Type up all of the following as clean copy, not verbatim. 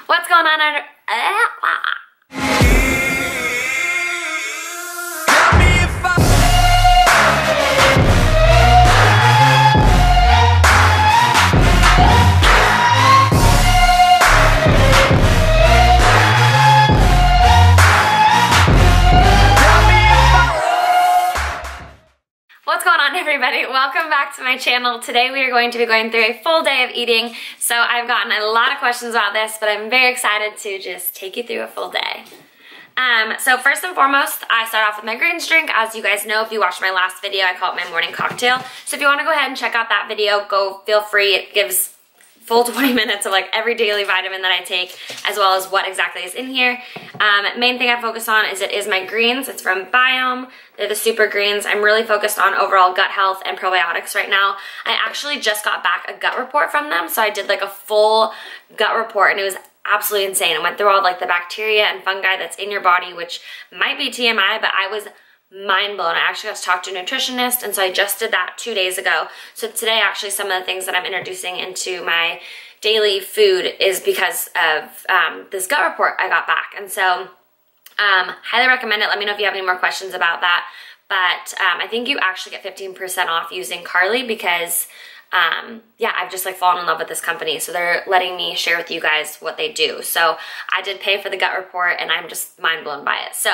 What's going on? What's going on, everybody? Welcome back to my channel. Today we are going to be going through a full day of eating. So I've gotten a lot of questions about this, but I'm very excited to just take you through a full day. So first and foremost, I start off with my greens drink. As you guys know, if you watched my last video, I call it my morning cocktail. So if you want to go ahead and check out that video, feel free. It gives full 20 minutes of like every daily vitamin that I take, as well as what exactly is in here. Main thing I focus on is my greens. It's from Biome. They're the super greens. I'm really focused on overall gut health and probiotics right now. I actually just got back a gut report from them, so I did like a full gut report, and it was absolutely insane. I went through all like the bacteria and fungi that's in your body, which might be TMI, but I was mind blown. I actually got to talk to a nutritionist, and so I just did that 2 days ago. So today, actually, some of the things that I'm introducing into my daily food is because of this gut report I got back. And so highly recommend it. Let me know if you have any more questions about that. But I think you actually get 15% off using Carly because yeah, I've just like fallen in love with this company. So they're letting me share with you guys what they do. So I did pay for the gut report, and I'm just mind blown by it. So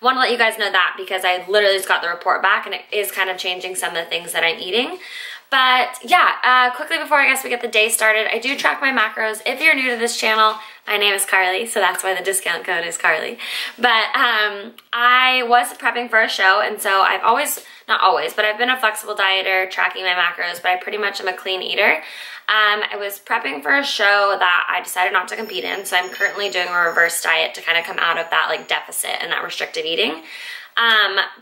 want to let you guys know that because I literally just got the report back, and it is kind of changing some of the things that I'm eating. But yeah, quickly before I guess we get the day started, I do track my macros. If you're new to this channel, my name is Carly, so that's why the discount code is Carly. But I was prepping for a show, and so I've always, not always, but I've been a flexible dieter, tracking my macros, but I pretty much am a clean eater. I was prepping for a show that I decided not to compete in, so I'm currently doing a reverse diet to kind of come out of that like deficit and that restrictive eating.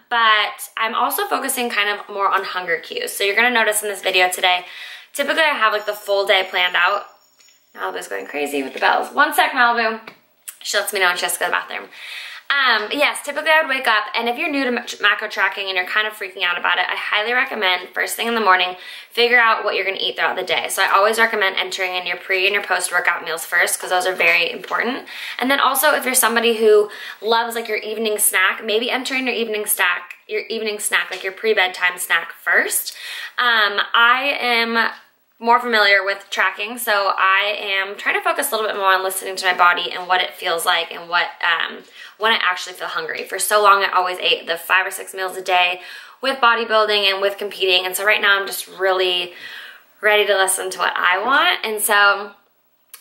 But I'm also focusing kind of more on hunger cues. So you're gonna notice in this video today, typically I have like the full day planned out. Malibu's going crazy with the bells. One sec, Malibu. She lets me know when she has to go to the bathroom. Yes, typically I would wake up, and if you're new to macro tracking and you're kind of freaking out about it, I highly recommend first thing in the morning, figure out what you're gonna eat throughout the day. So I always recommend entering in your pre and your post-workout meals first, because those are very important. And then also, if you're somebody who loves like your evening snack, maybe enter in your evening snack, like your pre-bedtime snack first. I am more familiar with tracking, so I am trying to focus a little bit more on listening to my body and what it feels like and what when I actually feel hungry. For so long, I always ate the 5 or 6 meals a day with bodybuilding and with competing, and so right now I'm just really ready to listen to what I want. And so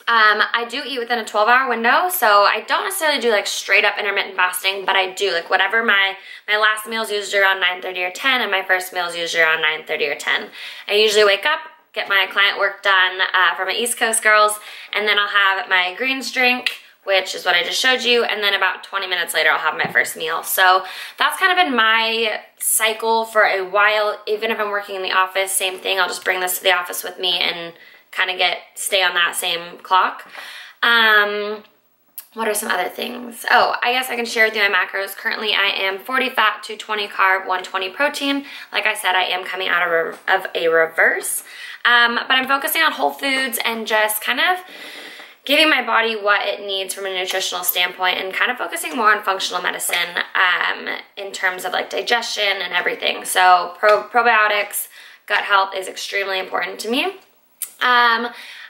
I do eat within a 12-hour window, so I don't necessarily do like straight up intermittent fasting, but I do like whatever my last meal is usually around 9:30 or 10, and my first meal is usually around 9:30 or 10. I usually wake up, get my client work done for my East Coast girls, and then I'll have my greens drink, which is what I just showed you, and then about 20 minutes later I'll have my first meal. So that's kind of been my cycle for a while. Even if I'm working in the office, same thing. I'll just bring this to the office with me and kind of stay on that same clock. What are some other things? Oh, I guess I can share with you my macros. Currently, I am 40 fat, 220 carb, 120 protein. Like I said, I am coming out of a reverse. But I'm focusing on whole foods and just kind of giving my body what it needs from a nutritional standpoint, and kind of focusing more on functional medicine in terms of like digestion and everything. So probiotics, gut health is extremely important to me.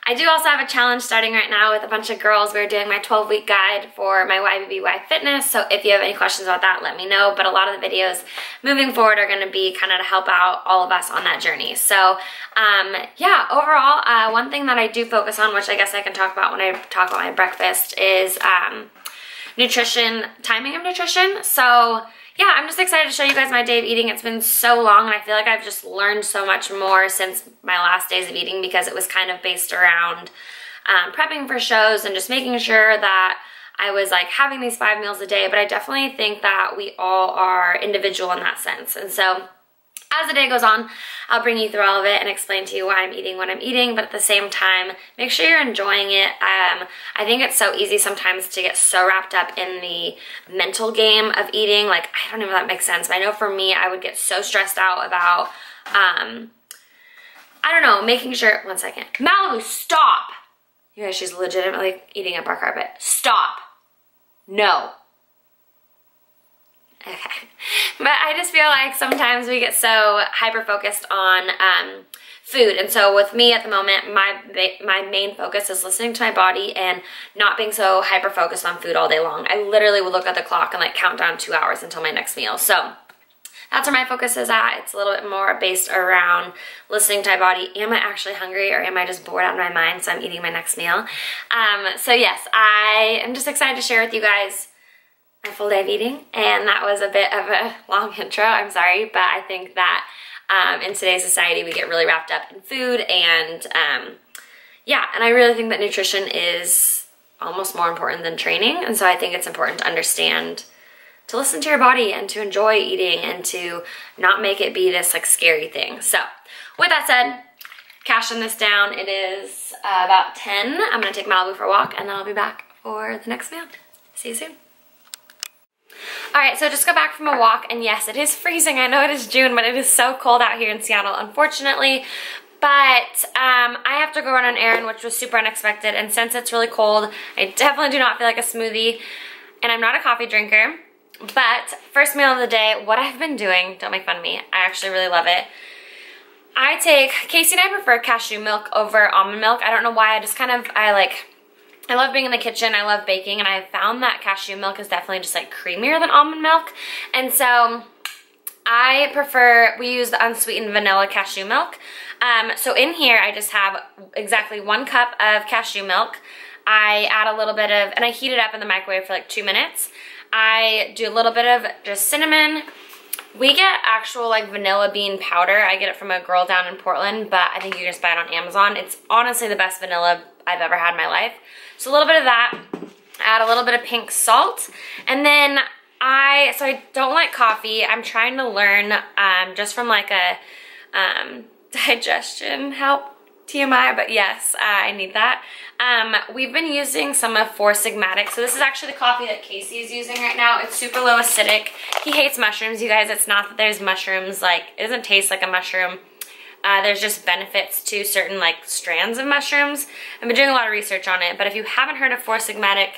I do also have a challenge starting right now with a bunch of girls. We're doing my 12-week guide for my YBBY fitness, so if you have any questions about that, let me know. But a lot of the videos moving forward are going to be kind of to help out all of us on that journey. So yeah, overall, one thing that I do focus on, which I guess I can talk about when I talk about my breakfast, is nutrition, timing of nutrition. So yeah, I'm just excited to show you guys my day of eating. It's been so long, and I feel like I've just learned so much more since my last days of eating, because it was kind of based around prepping for shows and just making sure that I was like having these 5 meals a day. But I definitely think that we all are individual in that sense. And so as the day goes on, I'll bring you through all of it and explain to you why I'm eating what I'm eating, but at the same time, make sure you're enjoying it. I think it's so easy sometimes to get so wrapped up in the mental game of eating. Like, I don't know if that makes sense, but I know for me, I would get so stressed out about, I don't know, making sure, one second. Malibu, stop! You guys, she's legitimately eating up our carpet. Stop. No. Okay. But I just feel like sometimes we get so hyper-focused on food. And so with me at the moment, my main focus is listening to my body and not being so hyper-focused on food all day long. I literally would look at the clock and like count down 2 hours until my next meal. So that's where my focus is at. It's a little bit more based around listening to my body. Am I actually hungry, or am I just bored out of my mind so I'm eating my next meal? So yes, I am just excited to share with you guys a full day of eating, and that was a bit of a long intro. I'm sorry, but I think that in today's society we get really wrapped up in food, and yeah, and I really think that nutrition is almost more important than training, and so I think it's important to understand to listen to your body and to enjoy eating and to not make it be this like scary thing. So with that said, cashing this down, it is about 10. I'm gonna take Malibu for a walk, and then I'll be back for the next meal. See you soon. All right, so just got back from a walk, and yes, it is freezing. I know it is June, but it is so cold out here in Seattle, unfortunately. But I have to go run an errand, which was super unexpected, and since it's really cold, I definitely do not feel like a smoothie, and I'm not a coffee drinker. But first meal of the day, what I've been doing, don't make fun of me, I actually really love it. I take, Casey and I prefer cashew milk over almond milk. I don't know why, I love being in the kitchen, I love baking, and I found that cashew milk is definitely just like creamier than almond milk. And so I prefer, we use the unsweetened vanilla cashew milk. So in here I just have exactly 1 cup of cashew milk. I add a little bit of, and I heat it up in the microwave for like 2 minutes. I do a little bit of just cinnamon. We get actual like vanilla bean powder. I get it from a girl down in Portland, but I think you can just buy it on Amazon. It's honestly the best vanilla I've ever had in my life. So a little bit of that, add a little bit of pink salt, and then so I don't like coffee. I'm trying to learn just from like a digestion help, TMI, but yes, I need that. We've been using some of Four Sigmatic. So this is actually the coffee that Casey is using right now. It's super low acidic. He hates mushrooms, you guys. It's not that there's mushrooms, like, it doesn't taste like a mushroom. There's just benefits to certain like strands of mushrooms. I've been doing a lot of research on it, but if you haven't heard of Four Sigmatic,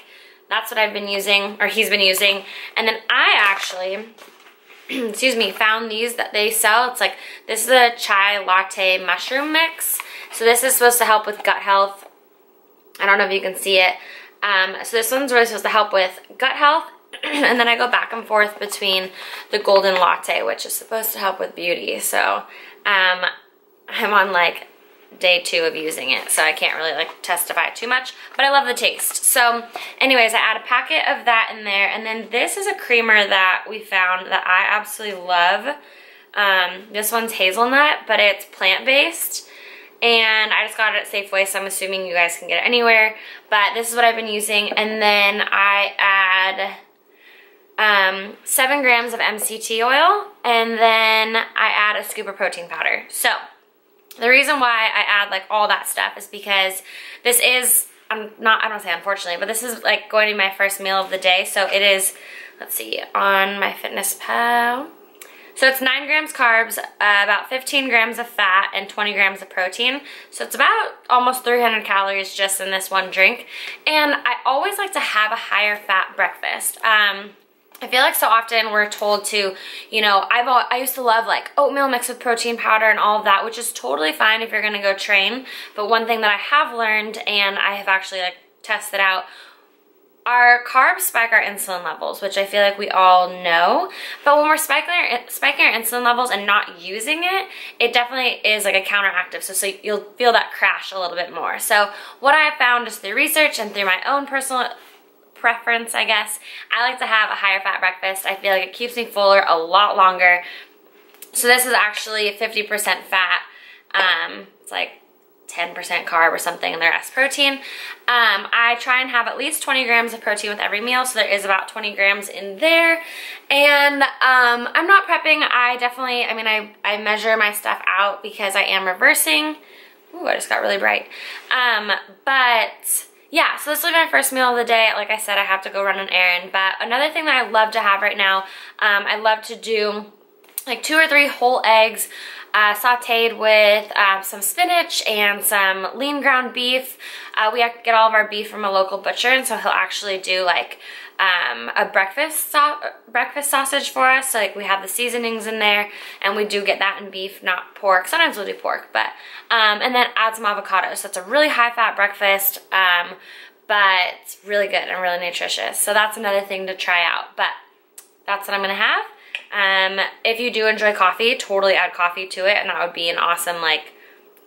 that's what I've been using, or he's been using. And then I actually, excuse me, found these that they sell. It's like, this is a chai latte mushroom mix. So this is supposed to help with gut health. I don't know if you can see it. So this one's really supposed to help with gut health. And then I go back and forth between the golden latte, which is supposed to help with beauty. So I'm on like day 2 of using it, so I can't really like testify too much, but I love the taste. So anyways, I add a packet of that in there, and then this is a creamer that we found that I absolutely love. This one's hazelnut, but it's plant-based, and I just got it at Safeway, so I'm assuming you guys can get it anywhere, but this is what I've been using. And then I add 7 grams of MCT oil, and then I add a scoop of protein powder. So the reason why I add like all that stuff is because this is, I don't want to say unfortunately, but this is like going to be my first meal of the day. So it is, let's see, on my FitnessPal. So it's 9 grams carbs, about 15 grams of fat, and 20 grams of protein. So it's about almost 300 calories just in this one drink. And I always like to have a higher fat breakfast. I feel like so often we're told to, you know, I used to love like oatmeal mixed with protein powder and all of that, which is totally fine if you're gonna go train. But one thing that I have learned, and I have actually like tested out, our carbs spike our insulin levels, which I feel like we all know. But when we're spiking our insulin levels and not using it, it definitely is like a counteractive. So you'll feel that crash a little bit more. So what I have found just through research and through my own personal preference, I guess, I like to have a higher fat breakfast. I feel like it keeps me fuller a lot longer. So this is actually 50% fat. It's like 10% carb or something, and the rest protein. I try and have at least 20 grams of protein with every meal, so there is about 20 grams in there. And I'm not prepping. I measure my stuff out because I am reversing. Ooh, I just got really bright. But yeah, so this will be my first meal of the day. Like I said, I have to go run an errand. But another thing that I love to have right now, I love to do like 2 or 3 whole eggs. sauteed with some spinach and some lean ground beef. We get all of our beef from a local butcher, and so he'll actually do like a breakfast sausage for us. So like we have the seasonings in there, and we do get that in beef, not pork. Sometimes we'll do pork, but and then add some avocado. So it's a really high fat breakfast, but it's really good and really nutritious. So that's another thing to try out. But that's what I'm gonna have. If you do enjoy coffee, totally add coffee to it, and that would be an awesome, like,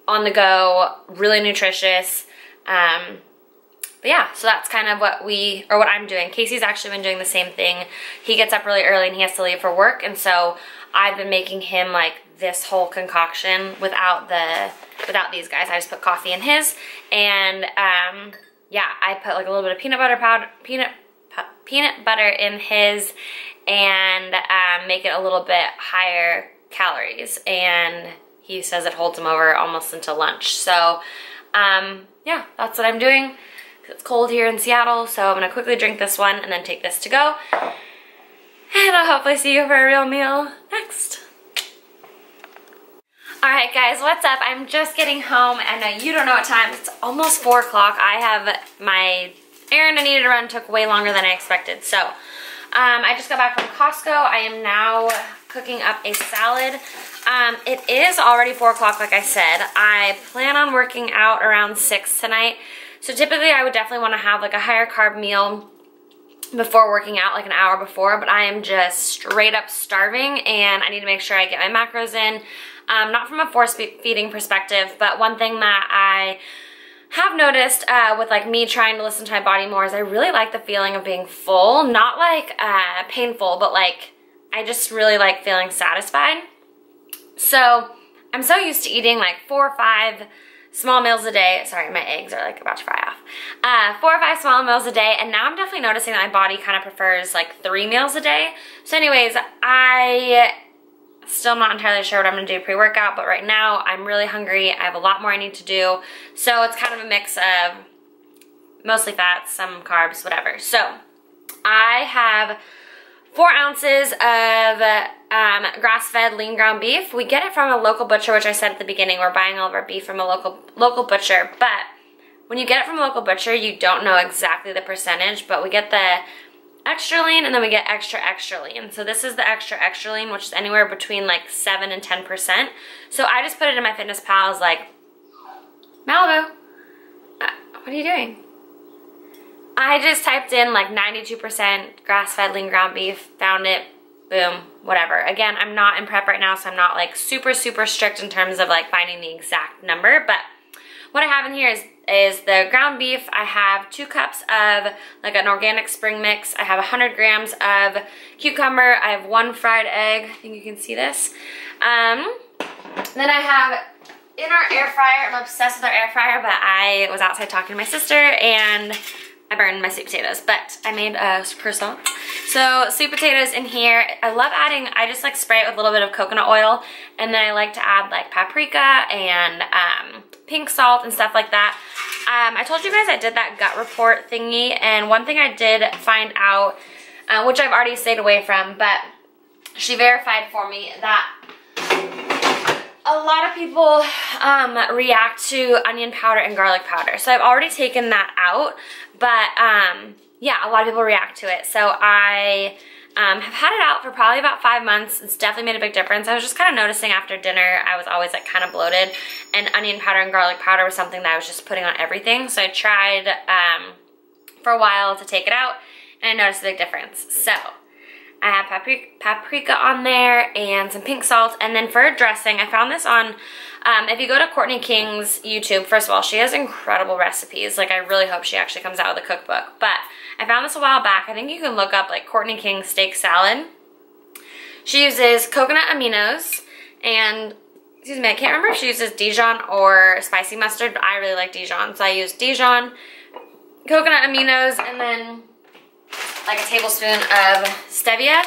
on the go, really nutritious. But yeah, so that's kind of what I'm doing. Casey's actually been doing the same thing. He gets up really early and he has to leave for work, and so I've been making him like this whole concoction without these guys. I just put coffee in his, and yeah, I put like a little bit of peanut butter in his, and make it a little bit higher calories, and he says it holds him over almost until lunch. So yeah, that's what I'm doing. It's cold here in Seattle, so I'm gonna quickly drink this one and then take this to go, and I'll hopefully see you for a real meal next. Alright guys, what's up? I'm just getting home, and you don't know what time. It's almost 4 o'clock. I have my errand I needed to run, took way longer than I expected. So I just got back from Costco. I am now cooking up a salad. It is already 4 o'clock, like I said. I plan on working out around 6 tonight. So typically I would definitely want to have like a higher carb meal before working out, like an hour before, but I am just straight up starving, and I need to make sure I get my macros in. Not from a force feeding perspective, but one thing that I have noticed with like me trying to listen to my body more is I really like the feeling of being full, not like painful, but like I just really like feeling satisfied. So I'm so used to eating like 4 or 5 small meals a day. Sorry, my eggs are like about to fry off. 4 or 5 small meals a day, and now I'm definitely noticing that my body kind of prefers like 3 meals a day. So anyways, I still not entirely sure what I'm gonna do pre-workout, but right now I'm really hungry. I have a lot more I need to do. So it's kind of a mix of mostly fats, some carbs, whatever. So I have 4 ounces of grass-fed lean ground beef. We get it from a local butcher, which I said at the beginning, we're buying all of our beef from a local butcher. But when you get it from a local butcher, you don't know exactly the percentage, but we get the extra lean, and then we get extra lean. So this is the extra lean, which is anywhere between like 7 and 10%. So I just put it in my Fitness Pal. I was like, Malibu, what are you doing? I just typed in like 92% grass-fed lean ground beef, found it, boom, whatever. Again, I'm not in prep right now, so I'm not like super strict in terms of like finding the exact number, but what I have in here is the ground beef. I have 2 cups of like an organic spring mix. I have 100 grams of cucumber. I have 1 fried egg. I think you can see this. Then I have in our air fryer, I'm obsessed with our air fryer, but I was outside talking to my sister and I burned my sweet potatoes, but I made a croissant. So sweet potatoes in here. I love adding, I just like spray it with a little bit of coconut oil, and then I like to add like paprika and pink salt and stuff like that. I told you guys I did that gut report thingy, and one thing I did find out, which I've already stayed away from, but she verified for me that a lot of people react to onion powder and garlic powder. So I've already taken that out, but yeah, a lot of people react to it. So I have had it out for probably about 5 months. It's definitely made a big difference. I was just kind of noticing after dinner, I was always like kind of bloated, and onion powder and garlic powder was something that I was just putting on everything. So I tried for a while to take it out, and I noticed a big difference. So I have paprika on there and some pink salt. And then for dressing, I found this on, if you go to Courtney King's YouTube, first of all, she has incredible recipes. Like, I really hope she actually comes out with a cookbook. But I found this a while back. I think you can look up like Courtney King steak salad. She uses coconut aminos and, excuse me, I can't remember if she uses Dijon or spicy mustard, but I really like Dijon. So I use Dijon, coconut aminos, and then like a tablespoon of stevia.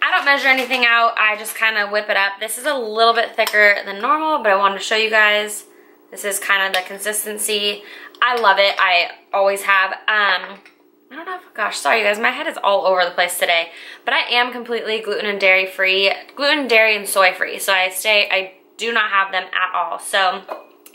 I don't measure anything out. I just kind of whip it up. This is a little bit thicker than normal, but I wanted to show you guys. This is kind of the consistency. I love it. I always have. I don't know if, gosh, sorry you guys, my head is all over the place today, but I am completely gluten and dairy free, gluten, dairy, and soy free. So I do not have them at all. So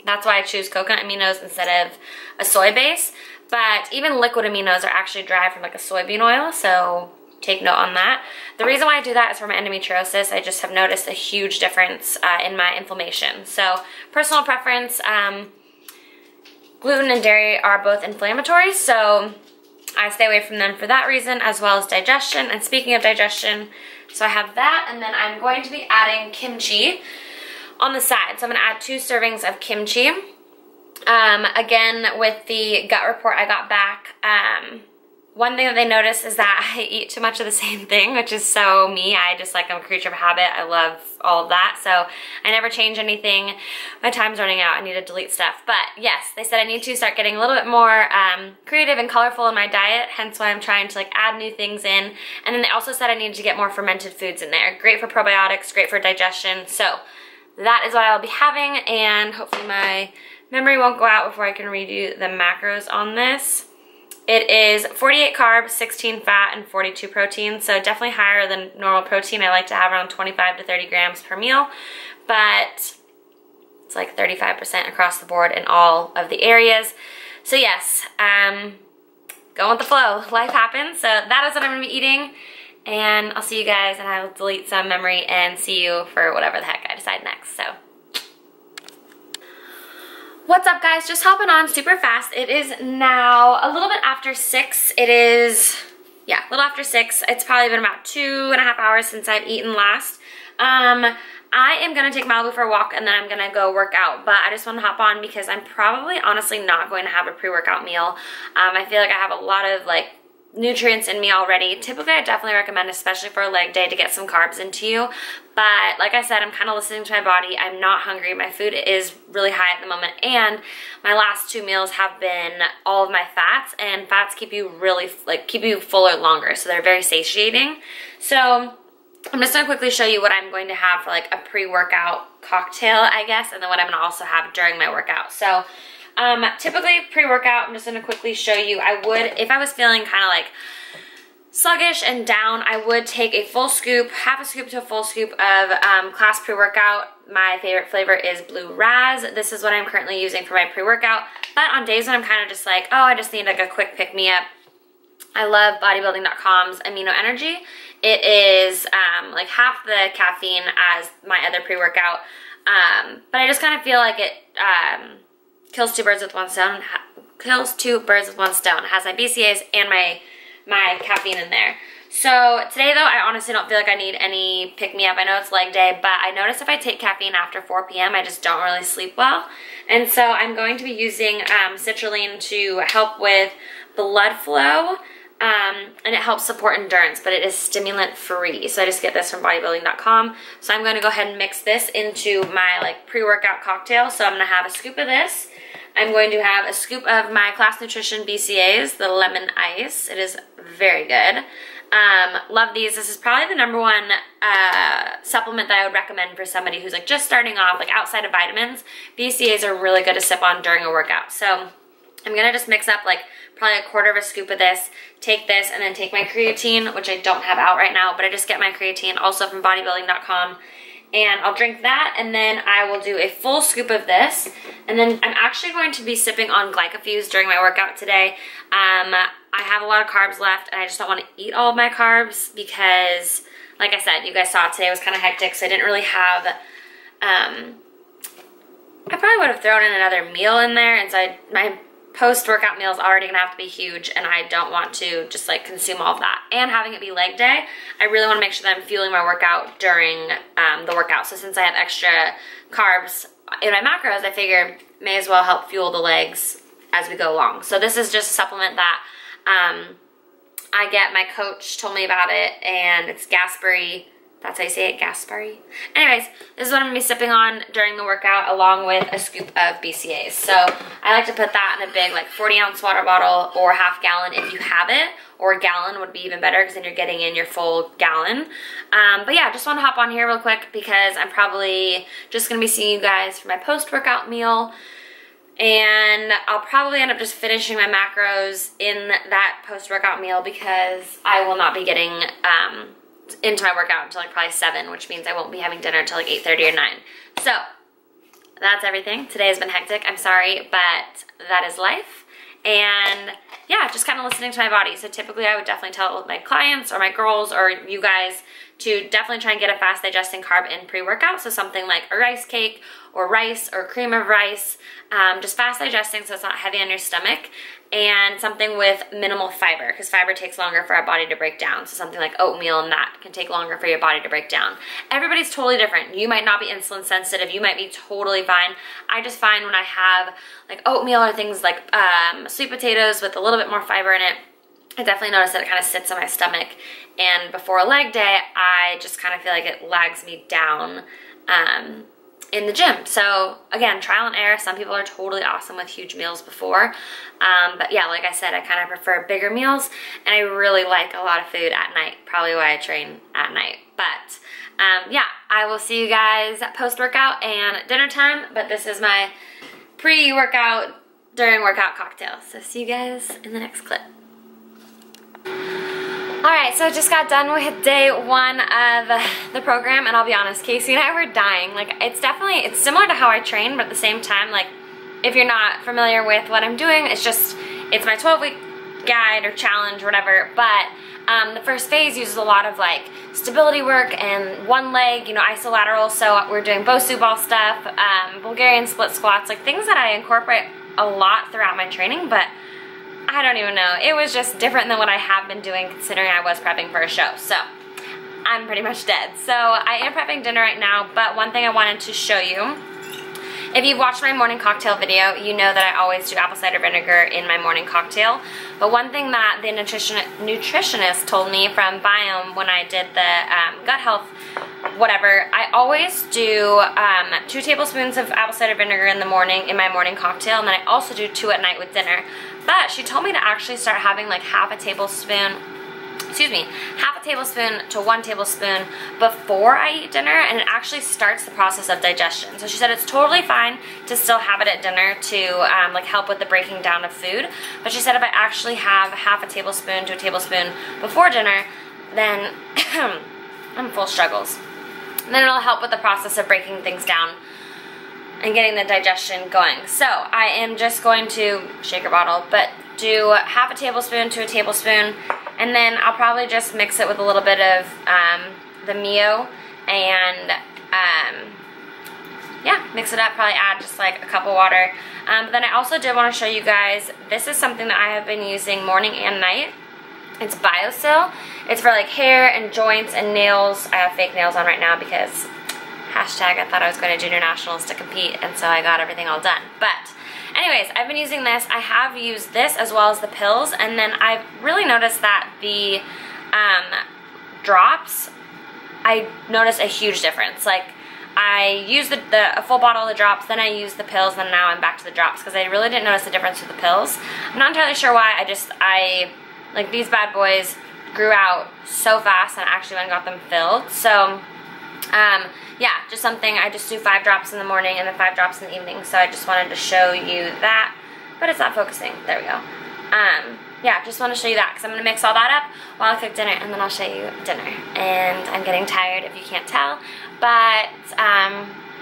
that's why I choose coconut aminos instead of a soy base. But even liquid aminos are actually derived from like a soybean oil, so take note on that. The reason why I do that is for my endometriosis. I just have noticed a huge difference in my inflammation. So personal preference, gluten and dairy are both inflammatory, so I stay away from them for that reason, as well as digestion. And speaking of digestion, so I have that, and then I'm going to be adding kimchi on the side. So I'm gonna add 2 servings of kimchi. Again, with the gut report I got back, one thing that they noticed is that I eat too much of the same thing, which is so me. I'm a creature of habit. I love all of that, so I never change anything. My time's running out. I need to delete stuff. But yes, they said I need to start getting a little bit more creative and colorful in my diet, hence why I'm trying to like add new things in. And then they also said I needed to get more fermented foods in there. Great for probiotics, great for digestion. So that is what I'll be having, and hopefully my memory won't go out before I can read you the macros on this. It is 48 carbs, 16 fat, and 42 protein, so definitely higher than normal protein. I like to have around 25 to 30 grams per meal, but it's like 35% across the board in all of the areas. So yes, go with the flow. Life happens, so that is what I'm going to be eating, and I'll see you guys, and I will delete some memory and see you for whatever the heck I decide next. So what's up, guys? Just hopping on super fast. It is now a little bit after 6. It is, yeah, a little after 6. It's probably been about 2.5 hours since I've eaten last. I am gonna take Malibu for a walk, and then I'm gonna go work out, but I just want to hop on because I'm probably honestly not going to have a pre-workout meal. I feel like I have a lot of like nutrients in me already. Typically, I definitely recommend, especially for a leg day, to get some carbs into you. But like I said, I'm kind of listening to my body. I'm not hungry. My food is really high at the moment, and my last 2 meals have been all of my fats, and fats keep you really, like, keep you fuller longer, so they're very satiating. So I'm just gonna quickly show you what I'm going to have for like a pre-workout cocktail, I guess, and then what I'm gonna also have during my workout. So typically pre-workout, I'm just gonna quickly show you, I would, if I was feeling kind of like sluggish and down, I would take a full scoop, half a scoop to a full scoop of Klass pre-workout. My favorite flavor is Blue Raz. This is what I'm currently using for my pre-workout. But on days when I'm kind of just like, oh, I just need like a quick pick-me-up, I love bodybuilding.com's Amino Energy. It is like half the caffeine as my other pre-workout, but I just kind of feel like it kills 2 birds with 1 stone. Kills 2 birds with 1 stone. It has my BCAAs and my caffeine in there. So today though, I honestly don't feel like I need any pick-me-up. I know it's leg day, but I notice if I take caffeine after 4 p.m., I just don't really sleep well. And so I'm going to be using citrulline to help with blood flow, and it helps support endurance, but it is stimulant free. So I just get this from bodybuilding.com. So I'm going to go ahead and mix this into my like pre-workout cocktail. So I'm going to have a scoop of this. I'm going to have a scoop of my Klass Nutrition BCAAs, the lemon ice. It is very good. Love these. This is probably the #1 supplement that I would recommend for somebody who's like just starting off, like outside of vitamins. BCAAs are really good to sip on during a workout. So I'm gonna just mix up like probably a 1/4 of a scoop of this, take this, and then take my creatine, which I don't have out right now, but I just get my creatine also from bodybuilding.com. And I'll drink that, and then I will do a full scoop of this. And then I'm actually going to be sipping on Glycofuse during my workout today. I have a lot of carbs left, and I just don't want to eat all of my carbs because, like I said, you guys saw today was kind of hectic, so I didn't really have, I probably would have thrown in another meal in there, and so my post-workout meal is already gonna have to be huge, and I don't want to just like consume all of that. And having it be leg day, I really want to make sure that I'm fueling my workout during the workout. So since I have extra carbs in my macros, I figure may as well help fuel the legs as we go along. So this is just a supplement that I get. My coach told me about it, and it's Gasberry. That's how you say it, Gasberry. Anyways, this is what I'm gonna be sipping on during the workout, along with a scoop of BCAAs. So I like to put that in a big like 40-ounce water bottle, or half gallon if you have it, or a gallon would be even better because then you're getting in your full gallon. But yeah, just want to hop on here real quick because I'm probably just gonna be seeing you guys for my post-workout meal. And I'll probably end up just finishing my macros in that post-workout meal because I will not be getting into my workout until like probably 7, which means I won't be having dinner until like 8:30 or 9. So that's everything. Today has been hectic. I'm sorry, but that is life. And yeah, just kind of listening to my body. So typically I would definitely tell my clients or my girls or you guys to definitely try and get a fast digesting carb in pre-workout. So something like a rice cake or rice or cream of rice, just fast digesting so it's not heavy on your stomach, and something with minimal fiber because fiber takes longer for our body to break down. So something like oatmeal and that can take longer for your body to break down. Everybody's totally different. You might not be insulin sensitive. You might be totally fine. I just find when I have like oatmeal or things like sweet potatoes with a little bit more fiber in it, I definitely notice that it kind of sits in my stomach. And before a leg day, I just kind of feel like it lags me down in the gym. So again, trial and error. Some people are totally awesome with huge meals before. But yeah, like I said, I kind of prefer bigger meals, and I really like a lot of food at night. Probably why I train at night. But yeah, I will see you guys at post-workout and dinner time. But this is my pre-workout, during workout cocktail. So see you guys in the next clip. Alright, so I just got done with day 1 of the program, and I'll be honest, Casey and I were dying. Like, it's similar to how I train, but at the same time, like, if you're not familiar with what I'm doing, it's my 12-week guide or challenge or whatever, but the first phase uses a lot of, like, stability work and one leg, you know, isolateral, so we're doing BOSU ball stuff, Bulgarian split squats, like, things that I incorporate a lot throughout my training, but I don't even know. It was just different than what I have been doing considering I was prepping for a show. So I'm pretty much dead. So I am prepping dinner right now, but one thing I wanted to show you, if you've watched my morning cocktail video, you know that I always do apple cider vinegar in my morning cocktail. But one thing that the nutritionist told me from Biome when I did the gut health whatever, I always do 2 tablespoons of apple cider vinegar in the morning in my morning cocktail, and then I also do 2 at night with dinner. But she told me to actually start having like half a tablespoon to 1 tablespoon before I eat dinner, and it actually starts the process of digestion. So she said it's totally fine to still have it at dinner to like help with the breaking down of food, but she said if I actually have half a tablespoon to a tablespoon before dinner, then I'm full struggles. And then it'll help with the process of breaking things down and getting the digestion going. So I am just going to shaker bottle, but do half a tablespoon to a tablespoon, and then I'll probably just mix it with a little bit of the Mio, and yeah, mix it up, probably add just like a cup of water. But then I also did want to show you guys, this is something that I have been using morning and night. It's BioSil. It's for like hair and joints and nails. I have fake nails on right now because hashtag I thought I was going to junior nationals to compete, and so I got everything all done. But anyways, I've been using this. I have used this as well as the pills, and then I've really noticed that the drops, I noticed a huge difference. Like, I used a full bottle of the drops, then I used the pills, and now I'm back to the drops because I really didn't notice the difference with the pills. I'm not entirely sure why. I like, these bad boys grew out so fast, and I actually went and got them filled. So yeah, just something, I just do 5 drops in the morning and then 5 drops in the evening, so I just wanted to show you that, but it's not focusing. There we go. Yeah, just want to show you that because I'm going to mix all that up while I cook dinner, and then I'll show you dinner. And I'm getting tired if you can't tell, but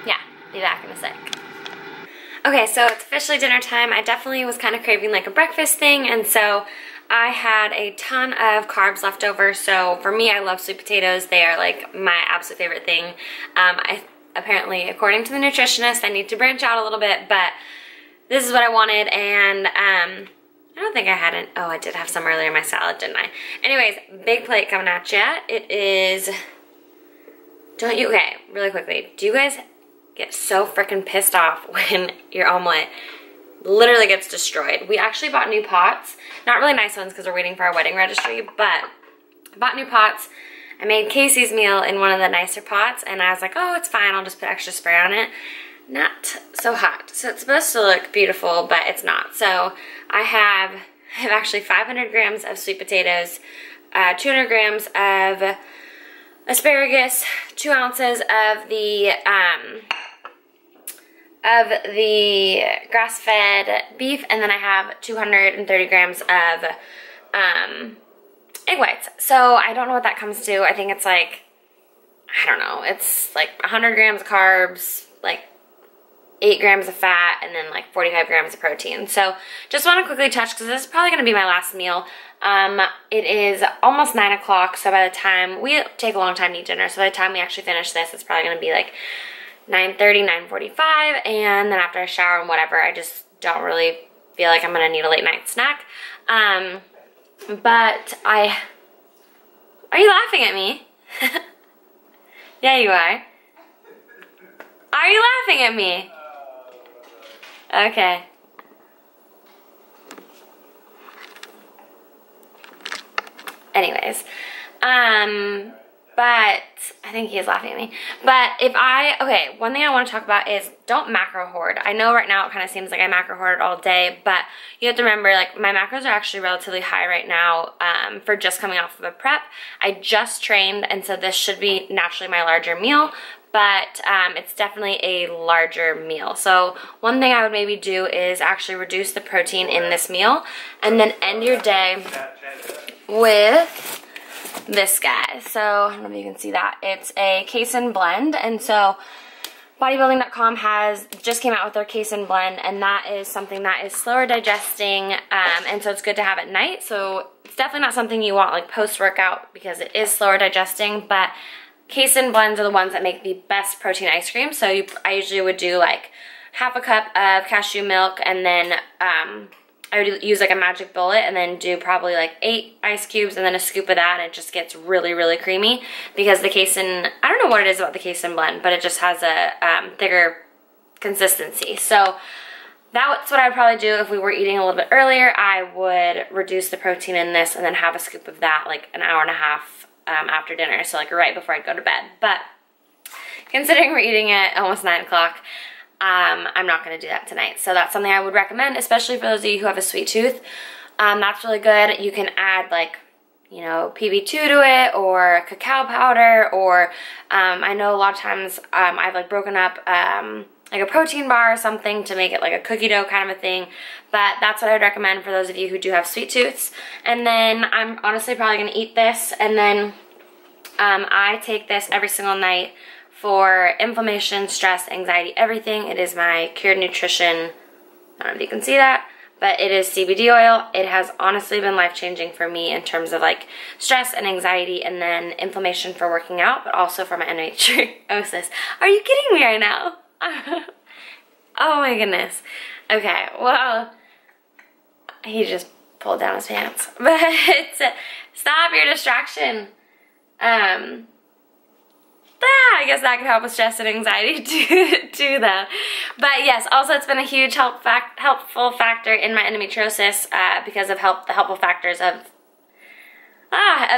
yeah, be back in a sec. Okay, so it's officially dinner time. I definitely was kind of craving like a breakfast thing, and so I had a ton of carbs left over. So for me, I love sweet potatoes. They are like my absolute favorite thing. Apparently, according to the nutritionist, I need to branch out a little bit, but this is what I wanted, and I don't think I had it. Oh, I did have some earlier in my salad, didn't I? Anyways, big plate coming at you. It is, okay, really quickly, do you guys get so freaking pissed off when your omelet literally gets destroyed? We actually bought new pots, not really nice ones because we're waiting for our wedding registry, but I bought new pots. I made Casey's meal in one of the nicer pots, and I was like, oh, it's fine, I'll just put extra spray on it. Not so hot. So it's supposed to look beautiful, but it's not. So I have actually 500 grams of sweet potatoes, 200 grams of asparagus, 2 ounces of the grass-fed beef, and then I have 230 grams of egg whites. So I don't know what that comes to. I think it's like, I don't know, it's like 100 grams of carbs, like 8 grams of fat, and then like 45 grams of protein. So just want to quickly touch, because this is probably going to be my last meal. It is almost 9 o'clock, so by the time, we take a long time to eat dinner, so by the time we actually finish this, it's probably going to be like 9:30, 9:45, and then after I shower and whatever, I just don't really feel like I'm going to need a late night snack. But are you laughing at me? Yeah, you are. Are you laughing at me? Okay. Anyways, but I think he is laughing at me. But okay, one thing I want to talk about is don't macro hoard. I know right now it kind of seems like I macro hoard all day, but you have to remember, like, my macros are actually relatively high right now for just coming off of a prep. I just trained, and so this should be naturally my larger meal, but it's definitely a larger meal. So one thing I would maybe do is actually reduce the protein in this meal, and then end your day with this guy. So I don't know if you can see that. It's a Casein blend, and so bodybuilding.com just came out with their Casein blend, and that is something that is slower digesting, and so it's good to have at night. So it's definitely not something you want like post-workout, because it is slower digesting, but Casein blends are the ones that make the best protein ice cream. So I usually would do like half a cup of cashew milk, and then I would use like a magic bullet, and then do probably like 8 ice cubes and then a scoop of that, and it just gets really, really creamy, because the Casein, I don't know what it is about the Casein blend, but it just has a thicker consistency. So that's what I'd probably do if we were eating a little bit earlier. I would reduce the protein in this and then have a scoop of that like an hour and a half after dinner, so like right before I'd go to bed. But considering we're eating at almost 9 o'clock, I'm not going to do that tonight. So that's something I would recommend, especially for those of you who have a sweet tooth. That's really good. You can add like, you know, PB2 to it, or cacao powder, or I know a lot of times I've like broken up like a protein bar or something to make it like a cookie dough kind of a thing. But that's what I would recommend for those of you who do have sweet tooths. And then I'm honestly probably going to eat this, and then I take this every single night for inflammation, stress, anxiety, everything. It is my Cured Nutrition, I don't know if you can see that, but it is CBD oil. It has honestly been life-changing for me in terms of like stress and anxiety, and then inflammation for working out, but also for my endometriosis. Are you kidding me right now? Oh my goodness. Okay, well, he just pulled down his pants. But stop your distraction. I guess that could help with stress and anxiety too though. But yes, also it's been a huge helpful factor in my endometriosis because of the helpful factors of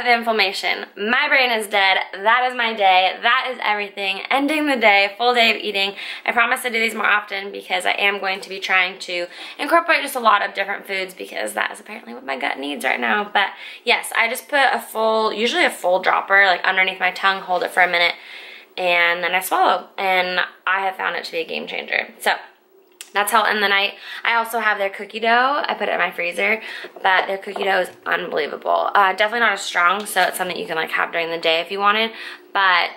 inflammation. My brain is dead. That is my day. That is everything. Ending the day, full day of eating. I promise to do these more often, because I am going to be trying to incorporate just a lot of different foods, because that is apparently what my gut needs right now. But yes, I just put usually a full dropper like underneath my tongue, hold it for a minute, and then I swallow. And I have found it to be a game changer. So that's how I'll end the night. I also have their cookie dough. I put it in my freezer, but their cookie dough is unbelievable. Definitely not as strong, so it's something you can like have during the day if you wanted. But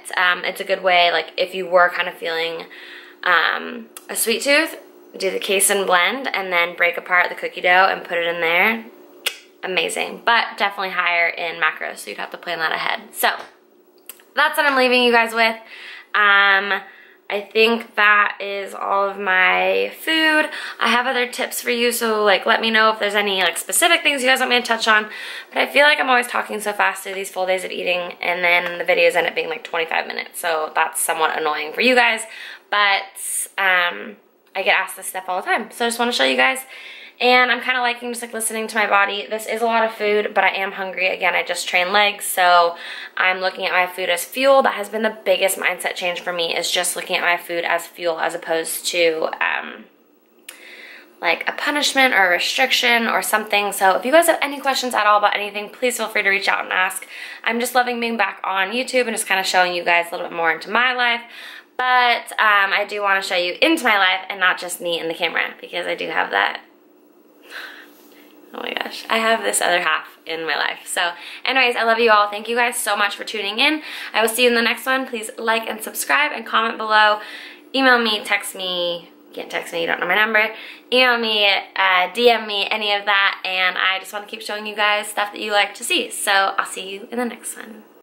it's a good way, like if you were kind of feeling a sweet tooth, do the Casein blend and then break apart the cookie dough and put it in there. Amazing, but definitely higher in macros, so you'd have to plan that ahead. So that's what I'm leaving you guys with. I think that is all of my food. I have other tips for you, so like let me know if there's any like specific things you guys want me to touch on. But I feel like I'm always talking so fast through these full days of eating, and then the videos end up being like 25 minutes, so that's somewhat annoying for you guys. But I get asked this stuff all the time, so I just want to show you guys. And I'm kind of liking just like listening to my body. This is a lot of food, but I am hungry. Again, I just trained legs, so I'm looking at my food as fuel. That has been the biggest mindset change for me, is just looking at my food as fuel as opposed to like a punishment or a restriction or something. So if you guys have any questions at all about anything, please feel free to reach out and ask. I'm just loving being back on YouTube and just kind of showing you guys a little bit more into my life. But I do want to show you into my life and not just me in the camera, because I do have that Oh my gosh, I have this other half in my life. So anyways, I love you all. Thank you guys so much for tuning in. I will see you in the next one. Please like and subscribe and comment below. Email me, text me. You can't text me, you don't know my number. Email me, DM me, any of that. And I just want to keep showing you guys stuff that you like to see. So I'll see you in the next one.